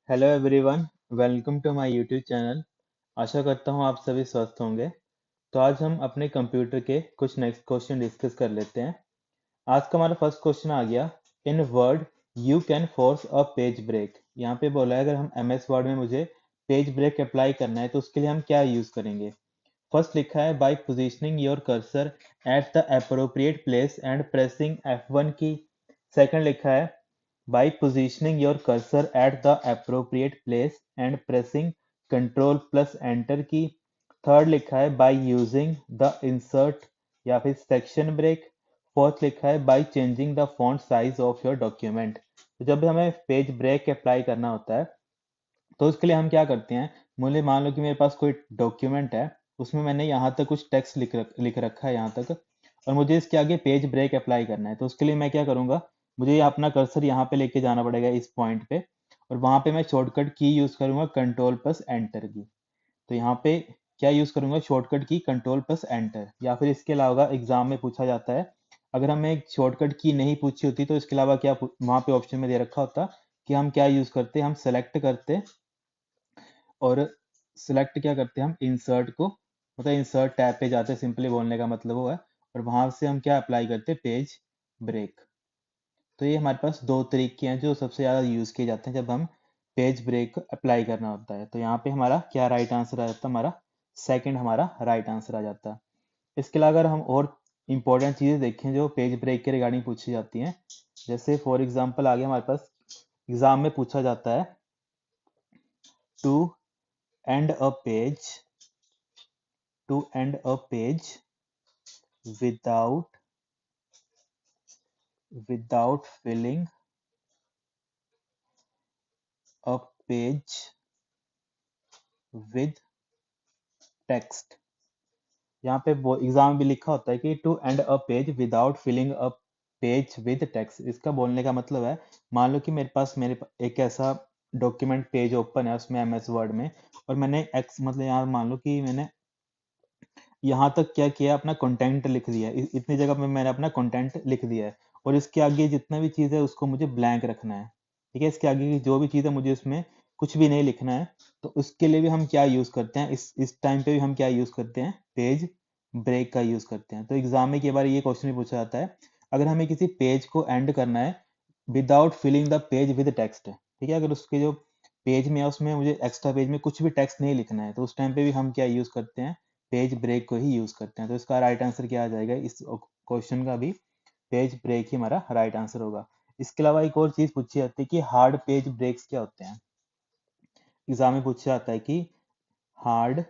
Hello everyone, welcome to my YouTube channel. आशा करता हूँ आप सभी स्वस्थ होंगे। तो आज हम अपने कंप्यूटर के कुछ नेक्स्ट क्वेश्चन डिस्कस कर लेते हैं। आज का हमारा फर्स्ट क्वेश्चन आ गया, in Word you can force a page break. यहाँ पे बोला है अगर हम एमएस वर्ड में मुझे पेज ब्रेक अप्लाई करना है तो उसके लिए हम क्या यूज करेंगे। फर्स्ट लिखा है by positioning your cursor at the appropriate place and pressing F1 key. Second लिखा है by positioning your cursor at the appropriate place and pressing Ctrl plus Enter की। थर्ड लिखा है by using the insert या फिर section break। Fourth लिखा है by changing the font size of your document। तो जब भी हमें पेज ब्रेक अप्लाई करना होता है तो उसके लिए हम क्या करते हैं। मुझे मान लो कि मेरे पास कोई डॉक्यूमेंट है, उसमें मैंने यहाँ तक कुछ टेक्स्ट लिख रखा है यहाँ तक, और मुझे इसके आगे पेज ब्रेक अप्लाई करना है। तो उसके लिए मैं क्या करूँगा, मुझे अपना कर्सर यहाँ पे लेके जाना पड़ेगा इस पॉइंट पे, और वहां पे मैं शॉर्टकट की यूज करूंगा कंट्रोल प्लस एंटर की। तो यहाँ पे क्या यूज करूंगा, शॉर्टकट की कंट्रोल प्लस एंटर। या फिर इसके अलावा एग्जाम में पूछा जाता है, अगर हमें एक शॉर्टकट की नहीं पूछी होती तो इसके अलावा क्या वहां पे ऑप्शन में दे रखा होता कि हम क्या यूज करते, हम सेलेक्ट करते और सिलेक्ट क्या करते हैं हम इंसर्ट को, मतलब इंसर्ट टैब पे जाते हैं, सिंपली बोलने का मतलब वो है। और वहां से हम क्या अप्लाई करते हैं, पेज ब्रेक। तो ये हमारे पास दो तरीके हैं जो सबसे ज़्यादा यूज़ किए जाते हैं जब हम पेज ब्रेक अप्लाई करना होता है। तो यहाँ पे हमारा क्या राइट आंसर आ जाता है, हमारा सेकंड हमारा राइट आंसर आ जाता है। इसके अलावा अगर हम और इम्पोर्टेंट चीज़ें देखें जो पेज ब्रेक के रिगार्डिंग पूछी जाती हैं, जैसे फॉर एग्जाम्पल आगे हमारे पास एग्जाम में पूछा जाता है, to end a page, to end a page without without filling a page with text। यहाँ पे एग्जाम में भी लिखा होता है कि to end a page without filling a page with text. इसका बोलने का मतलब है, मान लो कि मेरे एक ऐसा डॉक्यूमेंट पेज ओपन है उसमें एमएस वर्ड में, और मैंने एक्स मतलब यहाँ मान लो कि मैंने यहाँ तक क्या किया, अपना कंटेंट लिख दिया है। इतनी जगह पे मैंने अपना कंटेंट लिख दिया है, और इसके आगे जितना भी चीज़ है उसको मुझे ब्लैंक रखना है। ठीक है, इसके आगे की जो भी चीज़ है मुझे उसमें कुछ भी नहीं लिखना है। तो उसके लिए भी हम क्या यूज़ करते हैं, इस टाइम पे भी हम क्या यूज़ करते हैं, पेज ब्रेक का यूज़ करते हैं। तो एग्जाम में कई बार ये क्वेश्चन भी पूछा जाता है, अगर हमें किसी पेज को एंड करना है without filling the page with text. ठीक है, अगर उसके जो पेज में है उसमें मुझे एक्स्ट्रा पेज में कुछ भी टेक्स्ट नहीं लिखना है, तो उस टाइम पे भी हम क्या यूज़ करते हैं, पेज ब्रेक को ही यूज करते हैं। तो इसका राइट आंसर क्या आ जाएगा, इस क्वेश्चन का भी पेज ब्रेक ही हमारा राइट आंसर होगा। इसके अलावा एक और चीज पूछी जाती है कि हार्ड पेज ब्रेक्स क्या होते हैं। एग्जाम में पूछा जाता है कि हार्ड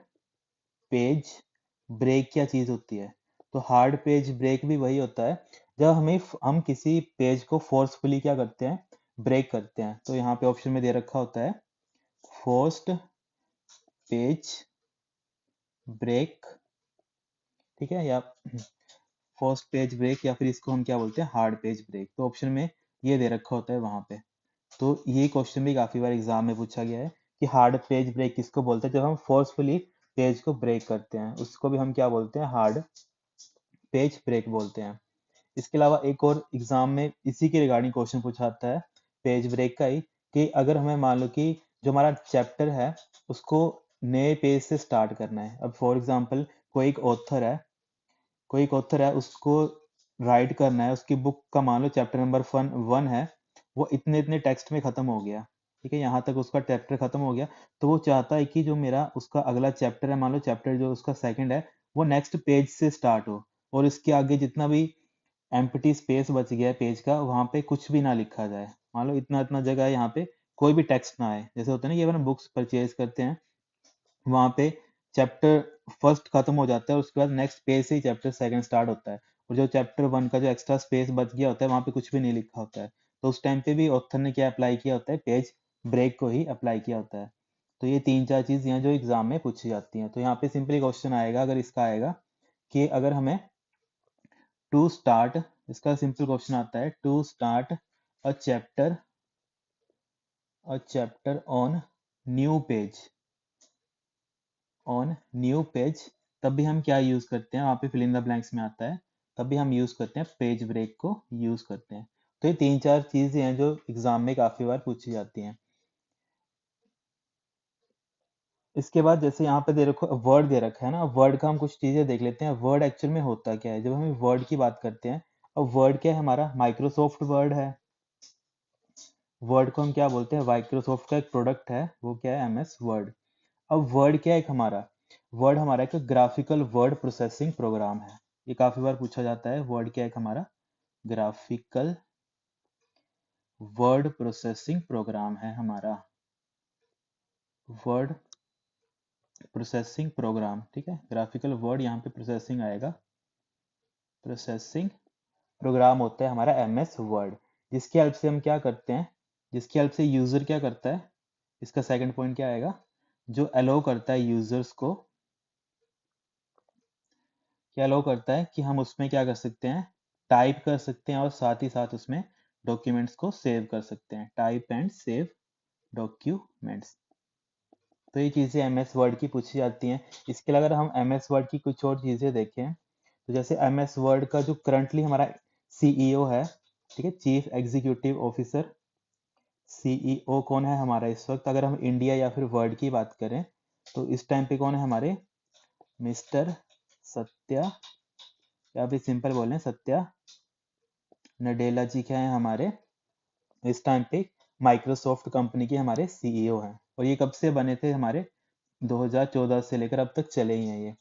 पेज ब्रेक क्या चीज होती है। तो हार्ड पेज ब्रेक भी वही होता है जब हम किसी पेज को फोर्सफुली क्या करते हैं, ब्रेक करते हैं। तो यहाँ पे ऑप्शन में दे रखा होता है फोर्स्ड पेज ब्रेक। ठीक है, या फर्स्ट पेज ब्रेक, या फिर इसको हम क्या बोलते हैं, हार्ड पेज ब्रेक। तो ऑप्शन में ये दे रखा होता है वहां पे। तो ये क्वेश्चन भी काफी बार एग्जाम में पूछा गया है कि हार्ड पेज ब्रेक किसको बोलते हैं, जब हम फोर्सफुली पेज को ब्रेक करते हैं उसको भी हम क्या बोलते हैं, हार्ड पेज ब्रेक बोलते हैं। इसके अलावा एक और एग्जाम में इसी के रिगार्डिंग क्वेश्चन पूछा जाता है पेज ब्रेक का ही, कि अगर हमें मान लो कि जो हमारा चैप्टर है उसको नए पेज से स्टार्ट करना है। अब फॉर एग्जाम्पल कोई एक ऑथर है, उसको राइट करना है, उसकी बुक का मान लो चैप्टर नंबर 1 है, वो इतने इतने टेक्स्ट में खत्म हो गया। ठीक है, यहाँ तक उसका चैप्टर खत्म हो गया। तो वो चाहता है कि जो मेरा उसका अगला चैप्टर है, मान लो चैप्टर जो उसका सेकंड है, वो नेक्स्ट पेज से स्टार्ट हो, और इसके आगे जितना भी एम्प्टी स्पेस बच गया है पेज का, वहां पे कुछ भी ना लिखा जाए। मान लो इतना इतना जगह है, यहाँ पे कोई भी टेक्स्ट ना आए। जैसे होता है ना कि अपन बुक्स परचेज करते हैं, वहां पे चैप्टर फर्स्ट खत्म हो जाता है, उसके बाद नेक्स्ट पेज से ही चैप्टर सेकंड स्टार्ट होता है, और जो चैप्टर 1 का जो एक्स्ट्रा स्पेस बच गया होता है वहां पे कुछ भी नहीं लिखा होता है। तो उस टाइम पे भी ऑथर ने क्या अप्लाई किया होता है, पेज ब्रेक को ही अप्लाई किया होता है। तो ये तीन चार चीज यहाँ जो एग्जाम में पूछी जाती हैं। तो यहाँ पे सिंपली क्वेश्चन आएगा, अगर इसका आएगा कि अगर हमें टू स्टार्ट, इसका सिंपल क्वेश्चन आता है to start a chapter on new page, on new page, तब भी हम क्या यूज करते हैं, वहां पे फिल इन द ब्लैंक्स में आता है, तब भी हम यूज करते हैं पेज ब्रेक को यूज करते हैं। तो ये तीन चार चीजें हैं जो एग्जाम में काफी बार पूछी जाती हैं। इसके बाद जैसे यहाँ पे दे रखो वर्ड दे रखा है ना, वर्ड का हम कुछ चीजें देख लेते हैं। वर्ड एक्चुअल में होता क्या है, जब हम वर्ड की बात करते हैं। अब वर्ड क्या है हमारा, माइक्रोसॉफ्ट वर्ड है। वर्ड को हम क्या बोलते हैं, माइक्रोसॉफ्ट का एक प्रोडक्ट है, वो क्या है, एमएस वर्ड। अब वर्ड क्या है, एक हमारा वर्ड हमारा एक ग्राफिकल वर्ड प्रोसेसिंग प्रोग्राम है। ये काफी बार पूछा जाता है, वर्ड क्या है, एक हमारा ग्राफिकल वर्ड प्रोसेसिंग प्रोग्राम है हमारा, वर्ड प्रोसेसिंग प्रोग्राम। ठीक है, ग्राफिकल वर्ड यहाँ पे प्रोसेसिंग आएगा, प्रोसेसिंग प्रोग्राम होता है हमारा एमएस वर्ड, जिसकी हेल्प से हम क्या करते हैं, जिसकी हेल्प से यूजर क्या करता है, इसका सेकंड पॉइंट क्या आएगा, जो अलाउ करता है यूजर्स को, क्या अलाउ करता है कि हम उसमें क्या कर सकते हैं, टाइप कर सकते हैं और साथ ही साथ उसमें डॉक्यूमेंट्स को सेव कर सकते हैं, टाइप एंड सेव डॉक्यूमेंट्स। तो ये चीज़ें एमएस वर्ड की पूछी जाती हैं। इसके अलावा अगर हम एमएस वर्ड की कुछ और चीज़ें देखें, तो जैसे एमएस वर्ड का जो करंटली हमारा सीईओ है, ठीक है, चीफ एग्जीक्यूटिव ऑफिसर, सीईओ कौन है हमारा इस वक्त, अगर हम इंडिया या फिर वर्ल्ड की बात करें, तो इस टाइम पे कौन है हमारे, मिस्टर सत्या, या फिर सिंपल बोलें सत्या नडेला जी क्या है हमारे इस टाइम पे माइक्रोसॉफ्ट कंपनी के हमारे सीईओ हैं। और ये कब से बने थे, हमारे 2014 से लेकर अब तक चले ही हैं ये।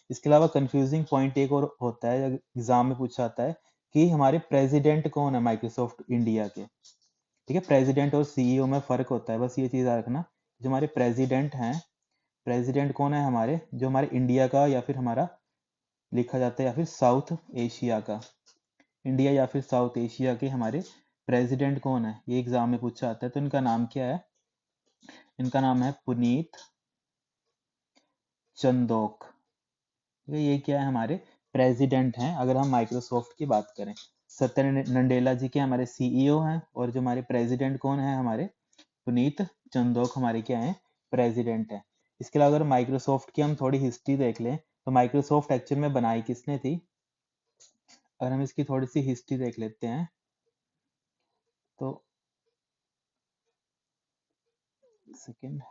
इसके अलावा कंफ्यूजिंग पॉइंट एक और होता है, एग्जाम में पूछा जाता है कि हमारे प्रेसिडेंट कौन है माइक्रोसॉफ्ट इंडिया के। ठीक है, प्रेसिडेंट और सीईओ में फर्क होता है, बस ये चीज याद रखना। जो हमारे प्रेसिडेंट हैं, प्रेसिडेंट कौन है हमारे, जो हमारे इंडिया का या फिर हमारा लिखा जाता है, या फिर साउथ एशिया का, इंडिया या फिर साउथ एशिया के हमारे प्रेसिडेंट कौन है, ये एग्जाम में पूछा जाता है। तो इनका नाम क्या है, इनका नाम है पुनीत चंदोक। ठीक है, ये क्या है, हमारे प्रेसिडेंट हैं अगर हम माइक्रोसॉफ्ट की बात करें। सत्या नंडेला जी के हमारे सीईओ हैं, और जो हमारे प्रेसिडेंट कौन है हमारे, पुनीत चंदोक हमारे क्या हैं, प्रेसिडेंट हैं। इसके अलावा अगर माइक्रोसॉफ्ट की हम थोड़ी हिस्ट्री देख लें, तो माइक्रोसॉफ्ट एक्चुअल में बनाई किसने थी, अगर हम इसकी थोड़ी सी हिस्ट्री देख लेते हैं, तो सेकेंड,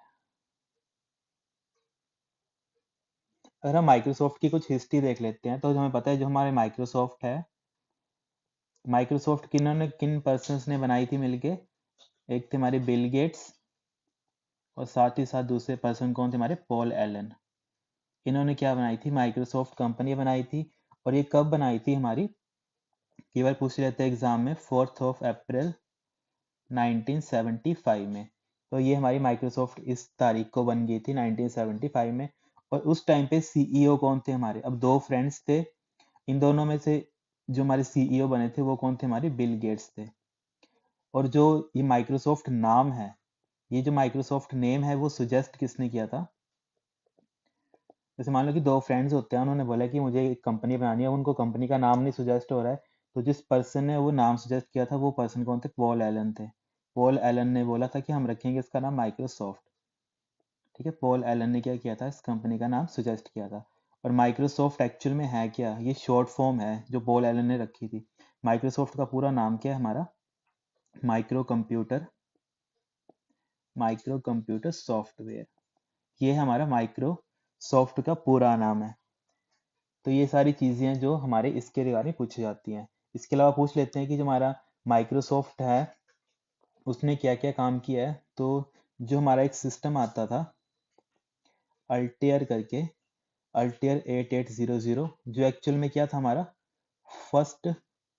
अगर हम माइक्रोसॉफ्ट की कुछ हिस्ट्री देख लेते हैं, तो हमें पता है जो हमारे माइक्रोसॉफ्ट है, माइक्रोसॉफ्ट किन्होंने, किन पर्सन्स ने बनाई थी मिलके, एक थे हमारे बिल गेट्स, और साथ ही साथ दूसरे पर्सन कौन थे हमारे, पॉल एलन। इन्होंने क्या बनाई थी, माइक्रोसॉफ्ट कंपनी बनाई थी। और ये कब बनाई थी हमारी, कई बार पूछ लेते हैं एग्जाम में, 4 अप्रैल 1975 में। तो ये हमारी माइक्रोसॉफ्ट इस तारीख को बन गई थी 1975 में। और उस टाइम पे सीईओ कौन थे हमारे, अब दो फ्रेंड्स थे, इन दोनों में से जो हमारे सीईओ बने थे वो कौन थे, हमारे बिल गेट्स थे। और जो ये माइक्रोसॉफ्ट नाम है, ये जो माइक्रोसॉफ्ट नेम है, वो सुजेस्ट किसने किया था, जैसे मान लो कि दो फ्रेंड्स होते हैं, उन्होंने बोला कि मुझे एक कंपनी बनानी है, उनको कंपनी का नाम नहीं सुजेस्ट हो रहा है, तो जिस पर्सन ने वो नाम सुजेस्ट किया था, वो पर्सन कौन थे, पॉल एलन थे। पॉल एलन ने बोला था कि हम रखेंगे इसका नाम माइक्रोसॉफ्ट। ठीक है, पॉल एलन ने क्या किया था, इस कंपनी का नाम सुजेस्ट किया था। और माइक्रोसॉफ्ट एक्चुअल में है क्या, ये शॉर्ट फॉर्म है जो पॉल एलन ने रखी थी। माइक्रोसॉफ्ट का पूरा नाम क्या है हमारा, micro computer, micro computer software, ये हमारा माइक्रोसॉफ्ट का पूरा नाम है। तो ये सारी चीजें हैं जो हमारे इसके रिगार्डिंग में पूछी जाती हैं। इसके अलावा पूछ लेते हैं कि जो हमारा माइक्रोसॉफ्ट है, उसने क्या क्या काम किया है। तो जो हमारा एक सिस्टम आता था अल्टेयर करके, अल्टेयर 8800, जो एक्चुअल में क्या था हमारा, फर्स्ट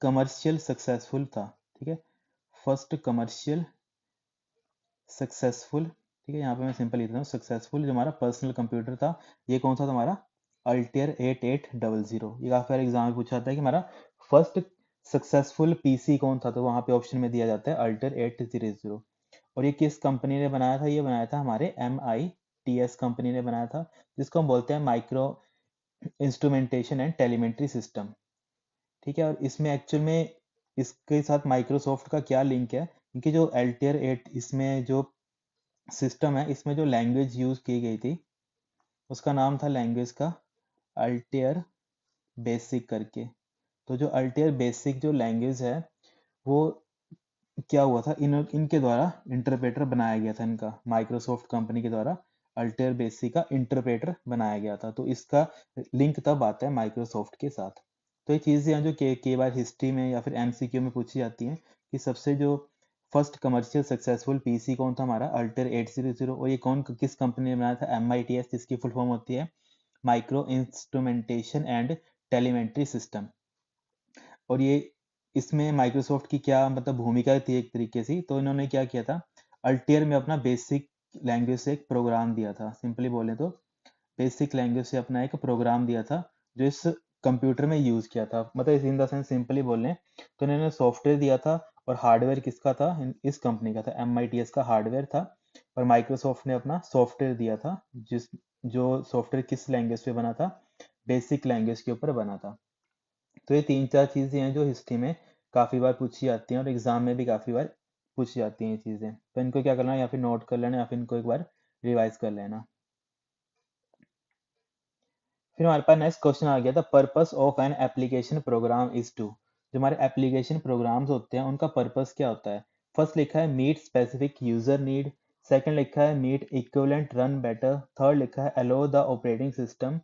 कमर्शियल सक्सेसफुल था। ठीक है, फर्स्ट कमर्शियल सक्सेसफुल, ठीक है, यहाँ पे मैं सिंपल लिख रहा हूँ, सक्सेसफुल जो हमारा पर्सनल कंप्यूटर था, ये कौन सा था हमारा, अल्टेयर 8800। ये काफी बार एग्जाम में पूछा जाता है कि हमारा फर्स्ट सक्सेसफुल पीसी कौन था, तो वहां पे ऑप्शन में दिया जाता है अल्टेयर 800। और ये किस कंपनी ने बनाया था, ये बनाया था हमारे MITS कंपनी ने बनाया था, जिसको हम बोलते हैं micro instrumentation and telemetry system. ठीक है, और इसमें एक्चुअल में इसके साथ माइक्रोसॉफ्ट का क्या लिंक है, क्योंकि जो अल्टेयर 8 इसमें जो सिस्टम है, इसमें जो लैंग्वेज यूज की गई थी, उसका नाम था लैंग्वेज का अल्टेयर बेसिक करके। तो जो अल्टेयर बेसिक जो लैंग्वेज है, वो क्या हुआ था, इनके द्वारा इंटरप्रेटर बनाया गया था, इनका माइक्रोसॉफ्ट कंपनी के द्वारा अल्टेयर बेसिक का इंटरप्रेटर बनाया गया था। तो इसका लिंक तब आता है माइक्रोसॉफ्ट के साथ। तो ये चीज़ें हैं जो कई बार हिस्ट्री में या फिर एमसीक्यू में पूछी जाती हैं कि सबसे जो फर्स्ट कमर्शियल सक्सेसफुल पीसी कौन था हमारा, अल्टेयर 800, और ये कौन किस कंपनी ने बनाया था, MITS, जिसकी फुल फॉर्म होती है micro instrumentation and telemetry system. और ये इसमें माइक्रोसॉफ्ट की क्या मतलब भूमिका थी एक तरीके से, तो इन्होंने क्या किया था, अल्टेयर में अपना बेसिक लैंग्वेज से एक प्रोग्राम दिया था। सिंपली बोले तो बेसिक लैंग्वेज से अपना एक प्रोग्राम दिया था जो इस कंप्यूटर में यूज किया था। मतलब इन द सेंस सिंपली बोलें तो इन्होंने सॉफ्टवेयर दिया था, और हार्डवेयर किसका था, इस कंपनी का था, MITS का हार्डवेयर था, और माइक्रोसॉफ्ट ने अपना सॉफ्टवेयर दिया था, जिस जो सॉफ्टवेयर किस लैंग्वेज पे बना था, बेसिक लैंग्वेज के ऊपर बना था। तो ये 3-4 चीजें हैं जो हिस्ट्री में काफी बार पूछी जाती हैं और एग्जाम में भी काफी बार पूछी जाती हैं ये चीजें। तो इनको क्या करना है, या फिर नोट कर लेना या फिर इनको एक बार रिवाइज कर लेना। फिर हमारे पास नेक्स्ट क्वेश्चन आ गया था, purpose of an application program is to. जो हमारे एप्लीकेशन प्रोग्राम्स होते हैं उनका पर्पस क्या होता है। फर्स्ट लिखा है meet specific user need, second लिखा है meet equivalent run better, third लिखा है allow the operating system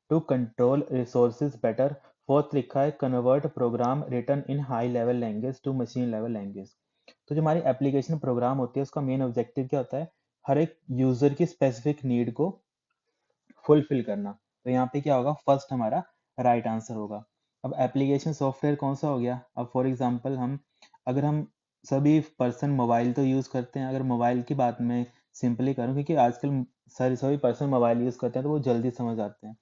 to control resources better, fourth लिखा है convert program written in high level language to machine level language. तो जो हमारी एप्लीकेशन प्रोग्राम होती है उसका मेन ऑब्जेक्टिव क्या होता है, हर एक यूजर की स्पेसिफिक नीड को फुलफिल करना। तो यहाँ पे क्या होगा, फर्स्ट हमारा राइट आंसर होगा। अब एप्लीकेशन सॉफ्टवेयर कौन सा हो गया, अब फॉर एग्जांपल अगर हम सभी पर्सन मोबाइल तो यूज़ करते हैं, अगर मोबाइल की बात मैं सिंपली करूँ, क्योंकि आजकल सभी पर्सन मोबाइल यूज़ करते हैं तो वो जल्दी समझ आते हैं।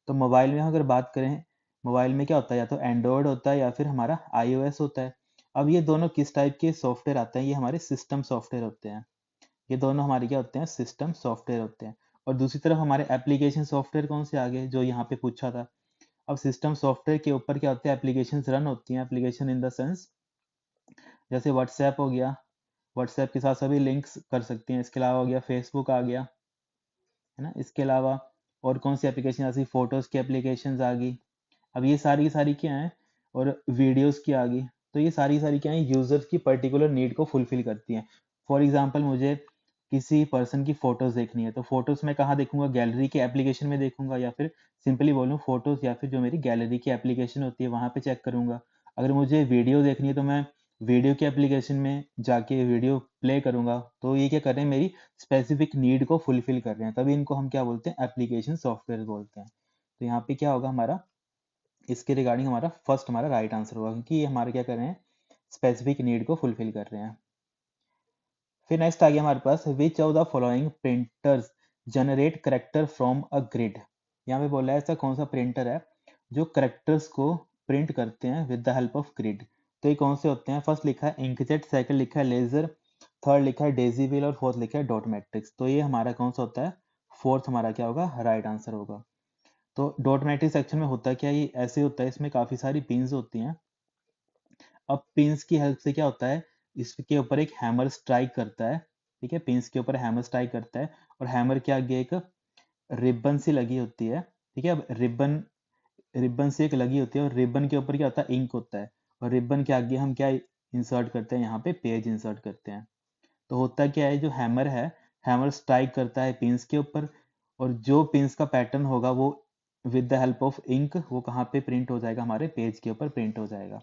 तो मोबाइल में अगर बात करें, मोबाइल में क्या होता है, या तो एंड्रॉयड होता है या फिर हमारा iOS होता है। अब ये दोनों किस टाइप के सॉफ्टवेयर आते हैं, ये हमारे सिस्टम सॉफ्टवेयर होते हैं। ये दोनों हमारे क्या होते हैं, सिस्टम सॉफ्टवेयर होते हैं। और दूसरी तरफ हमारे एप्लीकेशन सॉफ्टवेयर कौन से आ गए, जो यहाँ पे पूछा था। अब सिस्टम सॉफ्टवेयर के ऊपर क्या होते हैं, एप्लीकेशन रन होती हैं। एप्लीकेशन इन द सेंस जैसे व्हाट्सएप हो गया, व्हाट्सएप के साथ सभी लिंक्स कर सकते हैं। इसके अलावा हो गया फेसबुक आ गया, है ना। इसके अलावा और कौन सी एप्लीकेशन, ऐसी फोटोज की एप्लीकेशन आ गई। अब ये सारी की सारी क्या है, और वीडियोस की आ गई। तो ये सारी सारी क्या है, यूजर्स की पर्टिकुलर नीड को फुलफिल करती हैं। फॉर एग्जांपल मुझे किसी पर्सन की फोटोज देखनी है, तो फोटोज मैं कहाँ देखूंगा, गैलरी के एप्लीकेशन में देखूंगा, या फिर सिंपली बोलूँ फोटोज या फिर जो मेरी गैलरी की एप्लीकेशन होती है वहां पे चेक करूंगा। अगर मुझे वीडियो देखनी है तो मैं वीडियो के एप्लीकेशन में जाके वीडियो प्ले करूंगा। तो ये क्या कर रहे हैं, मेरी स्पेसिफिक नीड को फुलफिल कर रहे हैं, तभी इनको हम क्या बोलते हैं, एप्लीकेशन सॉफ्टवेयर बोलते हैं। तो यहाँ पे क्या होगा हमारा, इसके रिगार्डिंग हमारा फर्स्ट हमारा राइट आंसर होगा, क्योंकि ये हमारे क्या कर रहे हैं, स्पेसिफिक नीड को फुलफिल कर रहे हैं। फिर नेक्स्ट आ गया हमारे पास, which of the following printers generate character from a grid. यहाँ पे बोला है ऐसा कौन सा प्रिंटर है जो करेक्टर्स को प्रिंट करते हैं with the help of grid. तो ये कौन से होते हैं, फर्स्ट लिखा है इंकजेट, सेकंड लिखा है लेजर, थर्ड लिखा है डेजीबल, और फोर्थ लिखा है डॉट मैट्रिक्स। तो ये हमारा कौन सा होता है, फोर्थ हमारा क्या होगा, राइट आंसर होगा। तो डॉट मैट्रिक्स सेक्शन में होता क्या है, ये ऐसे होता है, इसमें काफी सारी पिन्स होती हैं। अब पिंस की हेल्प से क्या होता है, इसके ऊपर एक हैमर स्ट्राइक करता है। ठीक है, पिंस के ऊपर हैमर स्ट्राइक करता है, और हैमर के आगे एक रिबन सी लगी होती है। ठीक है, अब रिबन रिबन से एक लगी होती है, और रिबन के ऊपर क्या होता है, इंक होता है। और रिबन के आगे हम क्या इंसर्ट करते हैं, यहाँ पे पेज इंसर्ट करते हैं। तो होता क्या है, जो हैमर है, हैमर स्ट्राइक करता है पिंस के ऊपर, और जो पिंस का पैटर्न होगा वो with the help of ink वो कहाँ पे प्रिंट हो जाएगा, हमारे पेज के ऊपर प्रिंट हो जाएगा।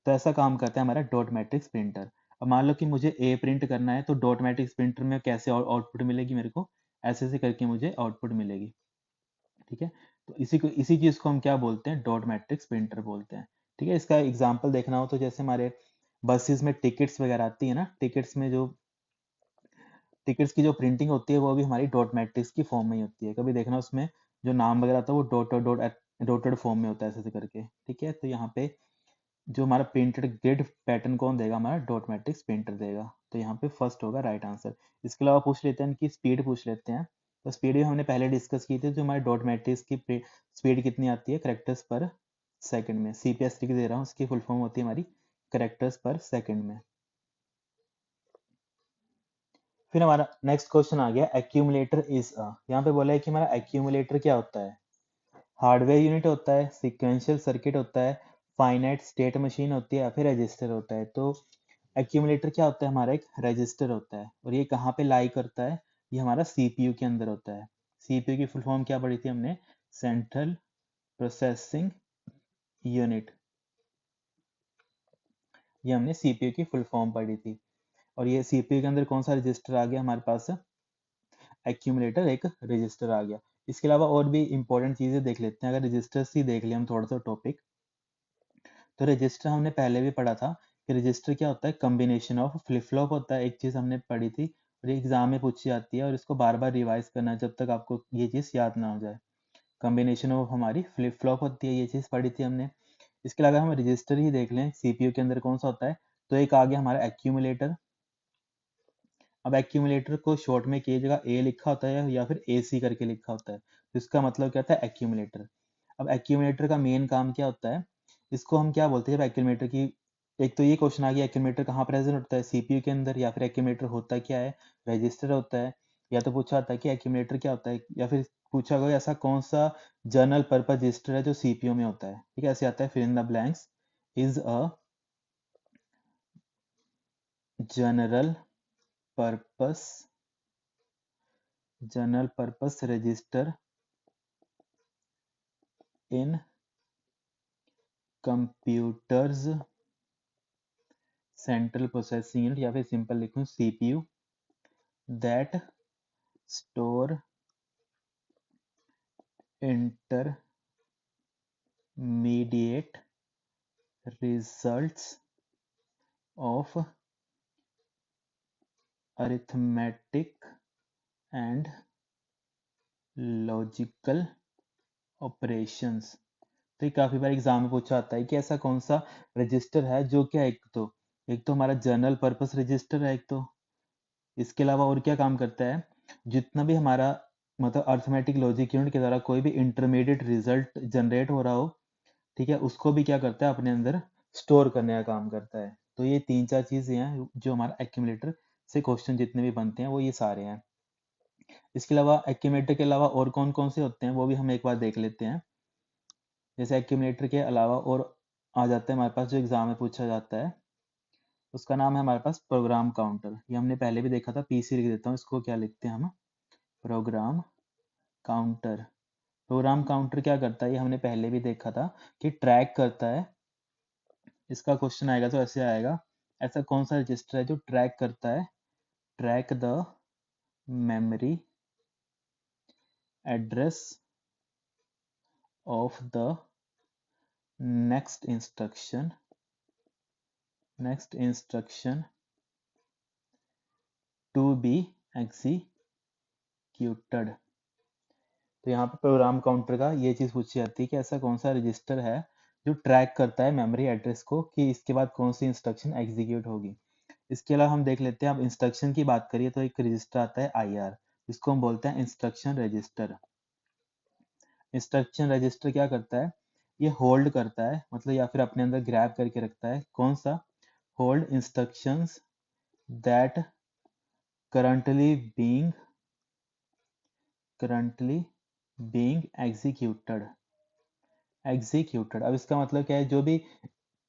तो ऐसा काम करता है हमारा डॉट मैट्रिक्स प्रिंटर। अब मान लो कि मुझे ए प्रिंट करना है, तो डॉट मैट्रिक्स प्रिंटर में कैसे आउटपुट मिलेगी मेरे को, ऐसे ऐसे करके मुझे आउटपुट मिलेगी। ठीक है, तो इसी चीज को हम क्या बोलते हैं, डॉट मैट्रिक्स प्रिंटर बोलते हैं। ठीक है, इसका एग्जाम्पल देखना हो तो जैसे हमारे बसेस में टिकट्स वगैरह आती है ना, टिकट्स में जो टिकट्स की जो प्रिंटिंग होती है वो भी हमारी डॉट मैट्रिक्स की फॉर्म में ही होती है। कभी देखना उसमें जो नाम वगैरह होता है वो डॉटेड फॉर्म में होता है, ऐसे ऐसे करके। ठीक है, तो यहाँ पे जो हमारा प्रिंटेड ग्रिड पैटर्न कौन देगा, हमारा डॉट मैट्रिक्स प्रिंटर देगा। तो यहाँ पे फर्स्ट होगा राइट आंसर। इसके अलावा पूछ लेते हैं कि स्पीड पूछ लेते हैं। तो स्पीड भी हमने पहले डिस्कस की थी, जो हमारे डॉट मैट्रिक्स की स्पीड कितनी आती है, करेक्टर्स पर सेकंड में। CPS दे रहा हूँ, उसकी फुल फॉर्म होती है हमारी करेक्टर्स पर सेकंड में। फिर हमारा नेक्स्ट क्वेश्चन आ गया, एक्यूमुलेटर इज अ। यहाँ पे बोला है कि हमारा एक्यूमुलेटर क्या होता है, हार्डवेयर यूनिट होता है, सिक्वेंशियल सर्किट होता है, फाइनाइट स्टेट मशीन होती है, या फिर रजिस्टर होता है। तो एक्यूमुलेटर क्या होता है, हमारा एक रजिस्टर होता है। और ये कहाँ पे लाई करता है, ये हमारा सीपीयू के अंदर होता है। सीपीयू की फुल फॉर्म क्या पढ़ी थी हमने? Central processing unit. ये हमने सीपीयू की फुल फॉर्म पढ़ी थी। और ये सीपीयू के अंदर कौन सा रजिस्टर आ गया हमारे पास? एक्यूमुलेटर एक रजिस्टर आ गया। इसके अलावा और भी इंपॉर्टेंट चीजें देख लेते हैं। अगर रजिस्टर्स ही देख लिया हम थोड़ा सा टॉपिक, तो रजिस्टर हमने पहले भी पढ़ा था कि रजिस्टर क्या होता है? कॉम्बिनेशन ऑफ फ्लिप फ्लॉप होता है। एक चीज हमने पढ़ी थी और ये एग्जाम में पूछी जाती है और इसको बार बार रिवाइज करना है जब तक आपको ये चीज याद ना हो जाए। कॉम्बिनेशन ऑफ हमारी फ्लिप फ्लॉप होती है, ये चीज पढ़ी थी हमने। इसके अलावा हम रजिस्टर ही देख लें सीपीयू के अंदर कौन सा होता है, तो एक आ गया हमारा एक्यूमुलेटर। अब एक्यूमुलेटर को शॉर्ट में की जगह ए लिखा होता है या फिर ए सी करके लिखा होता है, तो इसका मतलब क्या होता है? एक्यूमुलेटर। अब एक्यूमुलेटर का मेन काम क्या होता है? इसको हम क्या बोलते हैं जब एक्यूमुलेटर की, एक तो ये क्वेश्चन आ गया एक्यूमुलेटर कहाँ प्रेजेंट होता है? सीपीयू के अंदर। या फिर एक्यूमुलेटर होता क्या है? रजिस्टर होता है। या तो पूछा होता है कि एक्यूमुलेटर क्या होता है, या फिर पूछा गया ऐसा कौन सा जनरल पर्पज रजिस्टर है जो सीपीयू में होता है। ठीक है, ऐसे आता है fill in the blanks. Is a general purpose register in computers central processing unit, या फिर सिंपल लिखूं CPU, that store intermediate results of arithmetic and logical operations. तो ये काफी बार एग्जाम में पूछा आता है कि ऐसा कौन सा रजिस्टर है जो क्या, एक तो हमारा जनरल पर्पस रजिस्टर है एक तो, इसके अलावा और क्या काम करता है? जितना भी हमारा मतलब अर्थमेटिक लॉजिक यूनिट के द्वारा कोई भी इंटरमीडिएट रिजल्ट जनरेट हो रहा हो, ठीक है, उसको भी क्या करता है? अपने अंदर स्टोर करने का काम करता है। तो ये तीन चार चीजें हैं जो हमारा एक्यूमुलेटर से क्वेश्चन जितने भी बनते हैं वो ये सारे हैं। इसके अलावा एक्यूमुलेटर के अलावा और कौन कौन से होते हैं वो भी हम एक बार देख लेते हैं। जैसे एक्यूमुलेटर के अलावा और आ जाता है हमारे पास जो एग्जाम में पूछा जाता है, उसका नाम है हमारे पास प्रोग्राम काउंटर। ये हमने पहले भी देखा था, पीसी लिख देता हूँ, इसको क्या लिखते हैं हम? Program counter. प्रोग्राम काउंटर क्या करता है ये हमने पहले भी देखा था कि ट्रैक करता है। इसका क्वेश्चन आएगा तो ऐसे आएगा, ऐसा कौन सा रजिस्टर है जो ट्रैक करता है? Track the memory address of the next instruction to be executed. तो यहाँ पे प्रोग्राम काउंटर का ये चीज पूछी जाती है कि ऐसा कौन सा रजिस्टर है जो ट्रैक करता है मेमोरी एड्रेस को कि इसके बाद कौन सी इंस्ट्रक्शन एग्जीक्यूट होगी। इसके अलावा हम देख लेते हैं, अब इंस्ट्रक्शन की बात करिए तो एक रजिस्टर आता है आईआर, जिसको हम बोलते हैं इंस्ट्रक्शन रजिस्टर। इंस्ट्रक्शन रजिस्टर क्या करता है? ये होल्ड करता है, मतलब या फिर अपने अंदर ग्रैब करके रखता है। कौन सा? Hold instructions that currently being executed. अब इसका मतलब क्या है? जो भी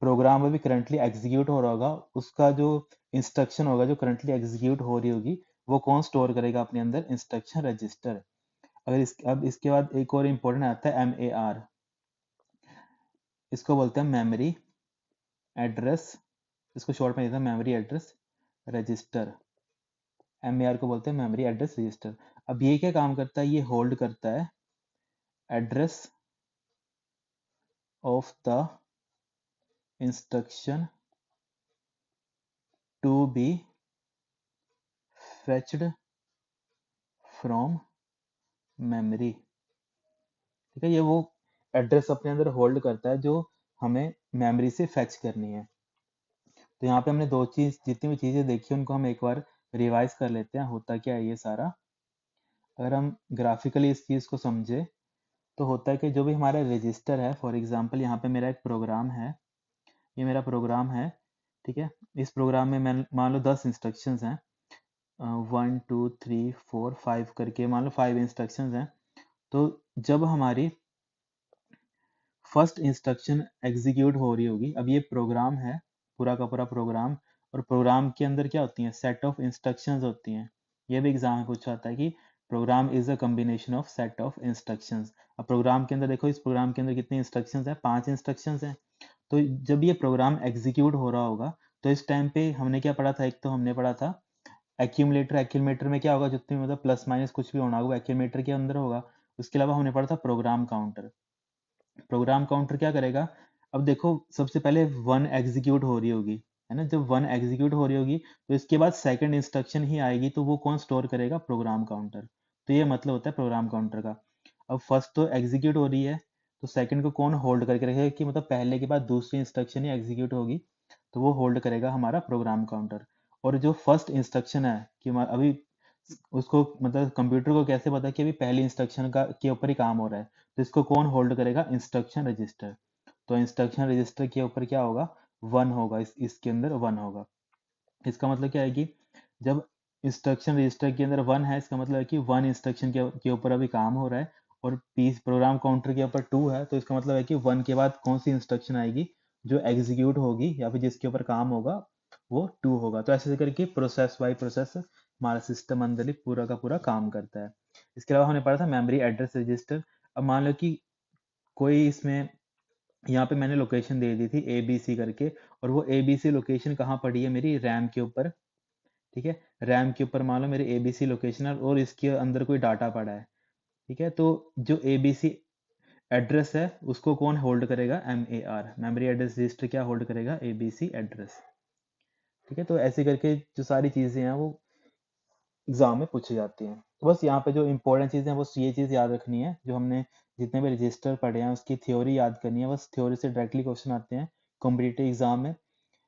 प्रोग्राम अभी करंटली एग्जीक्यूट हो रहा होगा, उसका जो इंस्ट्रक्शन होगा जो करंटली एग्जीक्यूट हो रही होगी, वो कौन स्टोर करेगा अपने अंदर? Instruction register. अब इसके बाद एक और इम्पोर्टेंट आता है MAR। इसको बोलते हैं मेमोरी एड्रेस, इसको शॉर्ट में देता है मेमोरी एड्रेस रजिस्टर। MAR को बोलते हैं मेमोरी एड्रेस रजिस्टर। अब ये क्या काम करता है? ये होल्ड करता है address of the instruction to be fetched from memory. ठीक है, ये वो एड्रेस अपने अंदर होल्ड करता है जो हमें मेमोरी से फेच करनी है। तो यहाँ पे हमने दो चीज, जितनी भी चीजें देखी उनको हम एक बार रिवाइज कर लेते हैं, होता क्या है ये सारा। अगर हम ग्राफिकली इस चीज को समझे तो होता है कि जो भी हमारा रजिस्टर है, फॉर एग्जांपल यहाँ पे मेरा एक प्रोग्राम है, ये मेरा प्रोग्राम है, ठीक है। इस प्रोग्राम में मैं मान लो 10 इंस्ट्रक्शंस हैं, 1 2 3 4 5 करके मान लो 5 इंस्ट्रक्शंस हैं। तो जब हमारी फर्स्ट इंस्ट्रक्शन एग्जीक्यूट हो रही होगी, अब ये प्रोग्राम है, पूरा का पूरा प्रोग्राम, और प्रोग्राम के अंदर क्या होती है? सेट ऑफ इंस्ट्रक्शंस होती हैं। ये भी एग्जाम में पूछा जाता है कि program is a combination of set of instructions. अब प्रोग्राम के अंदर देखो, इस प्रोग्राम के अंदर कितने इंस्ट्रक्शंस हैं? 5 इंस्ट्रक्शंस हैं। तो जब ये प्रोग्राम एग्जीक्यूट हो रहा होगा तो इस टाइम पे हमने क्या पढ़ा था? एक तो हमने पढ़ा था एक्यूमुलेटर। एक्यूमुलेटर में क्या होगा? जितने मतलब प्लस माइनस कुछ भी होना होगा एक्यूमुलेटर के अंदर होगा। उसके अलावा हमने पढ़ा था प्रोग्राम काउंटर। प्रोग्राम काउंटर क्या करेगा? अब देखो, सबसे पहले वन एग्जीक्यूट हो रही होगी, है ना? जब वन एग्जीक्यूट हो रही होगी तो इसके बाद सेकंड इंस्ट्रक्शन ही आएगी, तो वो कौन स्टोर करेगा? Program counter. तो ये मतलब होता है प्रोग्राम काउंटर का। अब फर्स्ट तो एग्जीक्यूट हो रही है, तो सेकंड को कौन होल्ड करके रखेगा कि मतलब पहले के बाद दूसरी इंस्ट्रक्शन ही एग्जीक्यूट होगी, तो वो होल्ड करेगा हमारा प्रोग्राम काउंटर। और जो फर्स्ट इंस्ट्रक्शन है कि अभी उसको मतलब कंप्यूटर को कैसे पता कि अभी पहली इंस्ट्रक्शन का के ऊपर ही काम हो रहा है, तो इसको कौन होल्ड करेगा? Instruction register. तो इंस्ट्रक्शन रजिस्टर के ऊपर क्या होगा? वन होगा, इसके अंदर वन होगा। इसका मतलब क्या है कि जब इंस्ट्रक्शन रजिस्टर के अंदर वन है, इसका मतलब है कि वन इंस्ट्रक्शन के ऊपर अभी काम हो रहा है, और पीस प्रोग्राम काउंटर के ऊपर टू है, तो इसका मतलब है कि वन के बाद कौन सी इंस्ट्रक्शन आएगी जो एग्जीक्यूट होगी या फिर जिसके ऊपर काम होगा, वो टू होगा। तो ऐसे करके प्रोसेस बाय प्रोसेस हमारा सिस्टम अंदर ही पूरा का पूरा काम करता है। इसके अलावा हमने पढ़ा था मेमोरी एड्रेस रजिस्टर। अब मान लो कि कोई इसमें, यहाँ पे मैंने लोकेशन दे दी थी ए बी सी करके, और वो ए बी सी लोकेशन कहाँ पड़ी है? मेरी रैम के ऊपर। ठीक है, रैम के ऊपर मान लो मेरी ए बी सी लोकेशन है और इसके अंदर कोई डाटा पड़ा है। ठीक है, तो जो ए बी सी एड्रेस है उसको कौन होल्ड करेगा? M A R, memory address register क्या होल्ड करेगा? A B C address. ठीक है, तो ऐसे करके जो सारी चीजें हैं वो एग्जाम में पूछी जाती हैं। तो बस यहाँ पे जो इंपॉर्टेंट चीज़ें हैं बस ये चीज़ याद रखनी है, जो हमने जितने भी रजिस्टर पढ़े हैं उसकी थ्योरी याद करनी है। बस थ्योरी से डायरेक्टली क्वेश्चन आते हैं कॉम्पिटिटिव एग्जाम में।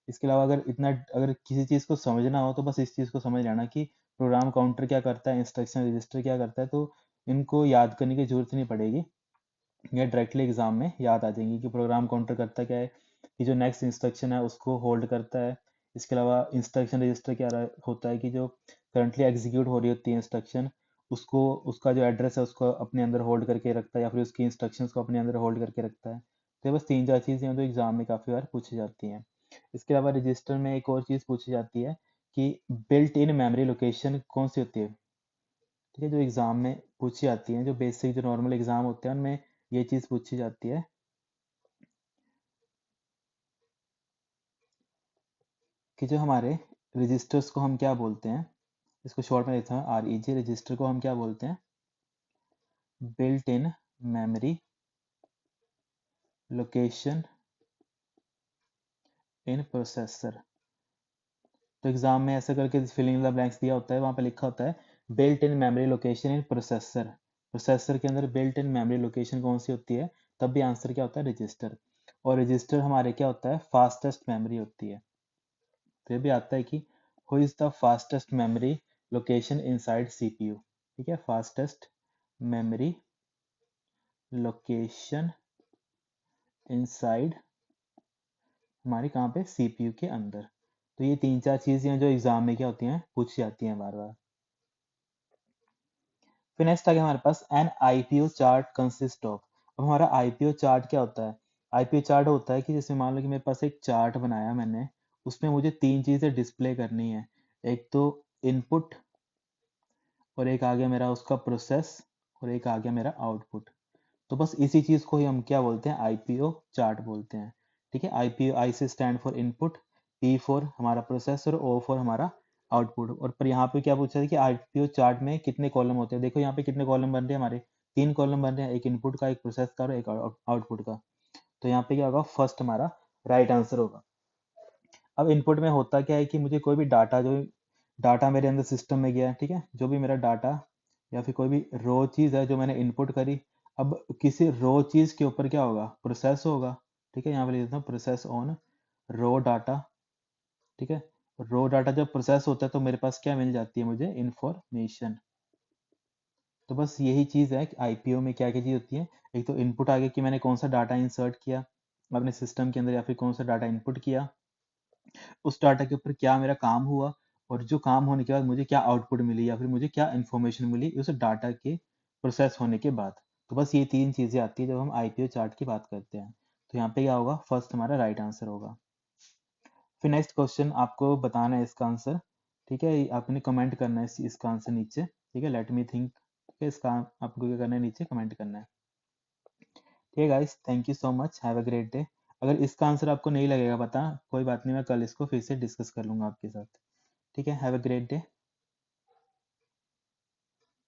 इसके अलावा अगर किसी चीज़ को समझना हो तो बस इस चीज़ को समझ लेना कि प्रोग्राम काउंटर क्या करता है, इंस्ट्रक्शन रजिस्टर क्या करता है, तो इनको याद करने की जरूरत नहीं पड़ेगी, या डायरेक्टली एग्जाम में याद आ जाएंगी कि प्रोग्राम काउंटर करता क्या है, कि जो नेक्स्ट इंस्ट्रक्शन है उसको होल्ड करता है। इसके अलावा इंस्ट्रक्शन रजिस्टर होता है कि जो करंटली एग्जीक्यूट हो रही होती है इंस्ट्रक्शन, उसको उसका जो एड्रेस है उसको अपने अंदर होल्ड करके रखता है, या फिर उसकी इंस्ट्रक्शंस को अपने अंदर होल्ड करके रखता है। तो ये बस तीन चार चीज़ें हैं जो एग्जाम में काफ़ी बार पूछी जाती हैं। इसके अलावा रजिस्टर में एक और चीज़ पूछी जाती है कि बिल्ट इन मेमोरी लोकेशन कौन सी होती है। ठीक है, जो एग्जाम में पूछी जाती है, जो बेसिक जो नॉर्मल एग्जाम होते हैं उनमें ये चीज़ पूछी जाती है कि जो हमारे रजिस्टर्स को हम क्या बोलते हैं। इसको शॉर्ट में लिखता हूँ आर ई जी। रजिस्टर को हम क्या बोलते हैं? Built in memory location in processor. तो एग्जाम में ऐसा करके फिलिंग द ब्लैंक्स दिया होता है, वहां पे लिखा होता है built in memory location in processor. Processor के अंदर बिल्ट इन मेमोरी लोकेशन कौन सी होती है? तब भी आंसर क्या होता है? रजिस्टर। और रजिस्टर हमारे क्या होता है? फास्टेस्ट मेमोरी होती है। फिर भी आता है कि who is the fastest memory location inside CPU. ठीक है, फास्टेस्ट मेमोरी लोकेशन इनसाइड हमारे कहाँ पे? सीपीयू के अंदर। तो ये तीन चार चीजें हैं जो एग्जाम में क्या होती हैं? पूछी जाती हैं बार बार। फिर नेक्स्ट आ गया हमारे पास an IPO chart consist of. अब हमारा आईपीओ चार्ट क्या होता है? आईपीओ चार्ट होता है कि जैसे मान लो कि मेरे पास एक चार्ट बनाया मैंने, उसमें मुझे तीन चीजें डिस्प्ले करनी है। एक तो इनपुट, और एक आ गया मेरा उसका प्रोसेस, और एक आ गया मेरा आउटपुट। तो बस इसी चीज को ही हम क्या बोलते हैं? आईपीओ चार्ट बोलते हैं। ठीक है, आईपीओ, आई से stand for input, P for हमारा प्रोसेसर, ओ फॉर हमारा आउटपुट। और पर यहाँ पे क्या पूछा है कि आईपीओ चार्ट में कितने कॉलम होते हैं? देखो यहाँ पे कितने कॉलम बन रहे हैं हमारे? तीन कॉलम बन रहे हैं, एक इनपुट का, एक प्रोसेस का, और एक आउटपुट का। तो यहाँ पे क्या होगा? फर्स्ट हमारा राइट आंसर होगा। अब इनपुट में होता क्या है कि मुझे कोई भी डाटा, जो डाटा मेरे अंदर सिस्टम में गया है, ठीक है, जो भी मेरा डाटा या फिर कोई भी रो चीज है जो मैंने इनपुट करी, अब किसी रो चीज के ऊपर क्या होगा? प्रोसेस होगा। ठीक है, यहाँ पे लिख देता हूँ प्रोसेस ऑन रो डाटा। ठीक है, रो डाटा जब प्रोसेस होता है तो मेरे पास क्या मिल जाती है? मुझे इंफॉर्मेशन। तो बस यही चीज है कि आईपीओ में क्या क्या चीज होती है। एक तो इनपुट आ गया कि मैंने कौन सा डाटा इंसर्ट किया अपने सिस्टम के अंदर, या फिर कौन सा डाटा इनपुट किया, उस डाटा के ऊपर क्या मेरा काम हुआ, और जो काम होने के बाद मुझे क्या आउटपुट मिली, या फिर मुझे क्या इंफॉर्मेशन मिली उस डाटा के प्रोसेस होने के बाद। तो बस ये तीन चीजें आती है जब हम आईपीओ चार्ट की बात करते हैं। तो यहाँ पे क्या होगा? फर्स्ट हमारा राइट आंसर होगा। फिर नेक्स्ट क्वेश्चन आपको बताना है इसका आंसर। ठीक है, आपने कमेंट करना है इसका आंसर नीचे। ठीक है, लेट मी थिंक। ठीक है, इसका आपको क्या करना है, नीचे कमेंट करना है। ठीक है guys, thank you so much, have a great day. अगर इसका आंसर आपको नहीं लगेगा पता, कोई बात नहीं, मैं कल इसको फिर से डिस्कस कर लूंगा आपके साथ। ठीक है, हैव अ ग्रेट डे।